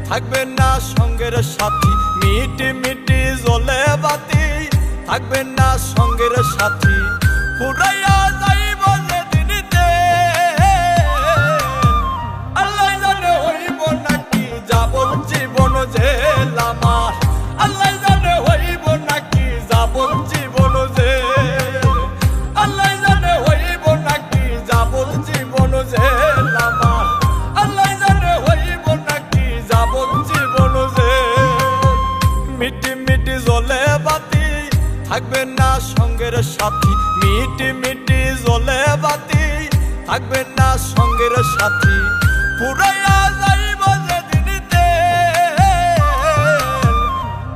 থাকবে না সঙ্গের সাথী, মিটি মিটি জ্বলে বাতি থাকবে না সঙ্গের সাথী, ফুরাইয়া যাইব যেদিনিতে আল্লাহ জানে হইব নাকি যাবত জীবন জেল আমার, আল্লাহ জানে হইব নাকি যাবত জীবন জেল, আল্লাহ জানে হইব নাকি যাবত জীবন জেল আমার, আল্লাহ জানে হইব নাকি যাবত জীবন জেল। মিটি মিটি জ্বলে বাতি থাকবে না সঙ্গের সাথী, মিটি মিটি জ্বলে বাতি থাকবে না সঙ্গের সাথী, পুরাইয়া যাইব যেদিনিতে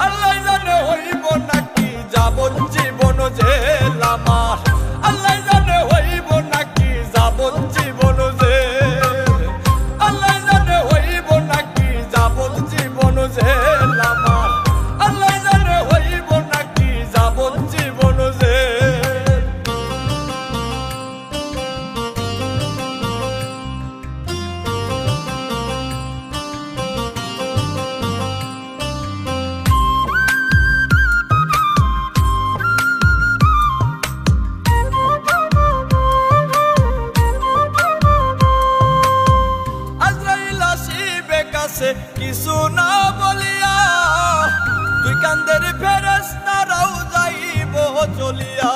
আল্লাহ জানে হইব নাকি যাবত জীবন জেল আমার, আল্লাহ জানে হইব নাকি যাবত জীবন জেল, আল্লাহ জানে হইব নাকি যাবত জীবন জেল আমার, আল্লাহ জানে হইব নাকি যাবত জীবন জেল। আজরাইল আসিবে কাছে কিছু না বলিয়া, দুই কান্দের ফেরেশতারাও যাইব চলিয়া,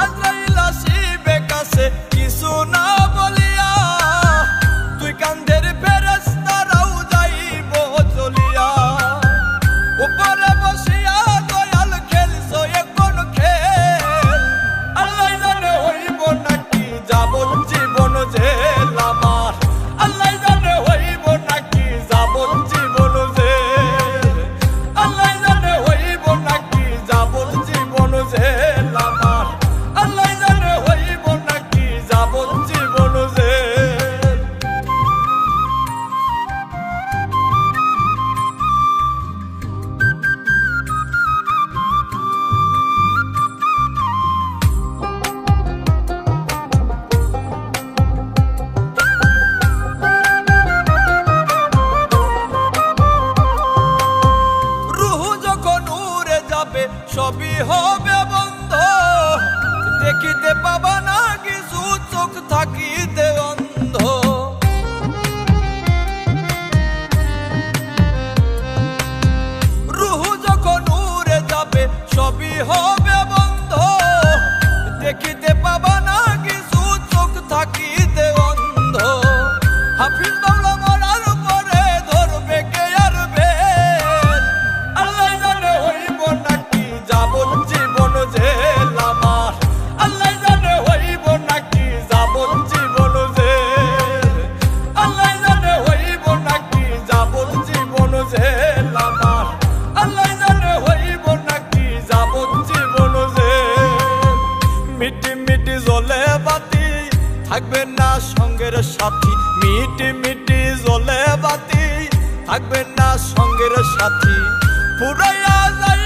আজরাইল আসিবে কাছে কিছু না বলিয়া, দুই কান্দের ফেরেশতারাও যাইব চলিয়া, উপরে বসিয়া দয়াল খেলছো এখন খেল, আল্লাহ জানে হইব নাকি যাবত জীবন জেল আমার, আল্লাহ জানে হইব নাকি যাবত জীবন জেল, আল্লাহ জানে হইব নাকি যাবত জীবন জেল আমার, আল্লাহ জানে হইব নাকি যাবত জীবন জেল। রুহু যখন উড়ে যাবে সবই হবে বন্ধ, দেখিতে পাবা না কিছু চোখ থাকিতে অন্ধ, রুহু যখন উড়ে যাবে সবই হবে বন্ধ, দেখিতে পাবা না কিছু চোখ থাকিতে অন্ধ, হাফিজ বাংলা মরার পরে ধরবে কে আর বেল, আল্লাহ জানে হইব নাকি যাবত জীবন জেল আমার, আল্লাহ জানে হইব নাকি যাবত জীবন জেল, আল্লাহ জানে হইব নাকি যাবত জীবন জেল আমার, আল্লাহ জানে হইব নাকি যাবত জীবন জেল। মিটি মিটি জ্বলে বাতি থাকবে না সঙ্গের সাথী, মিটি মিটি জ্বলে বাতি থাকবে না সঙ্গের সাথী, পুরাইয়া যায়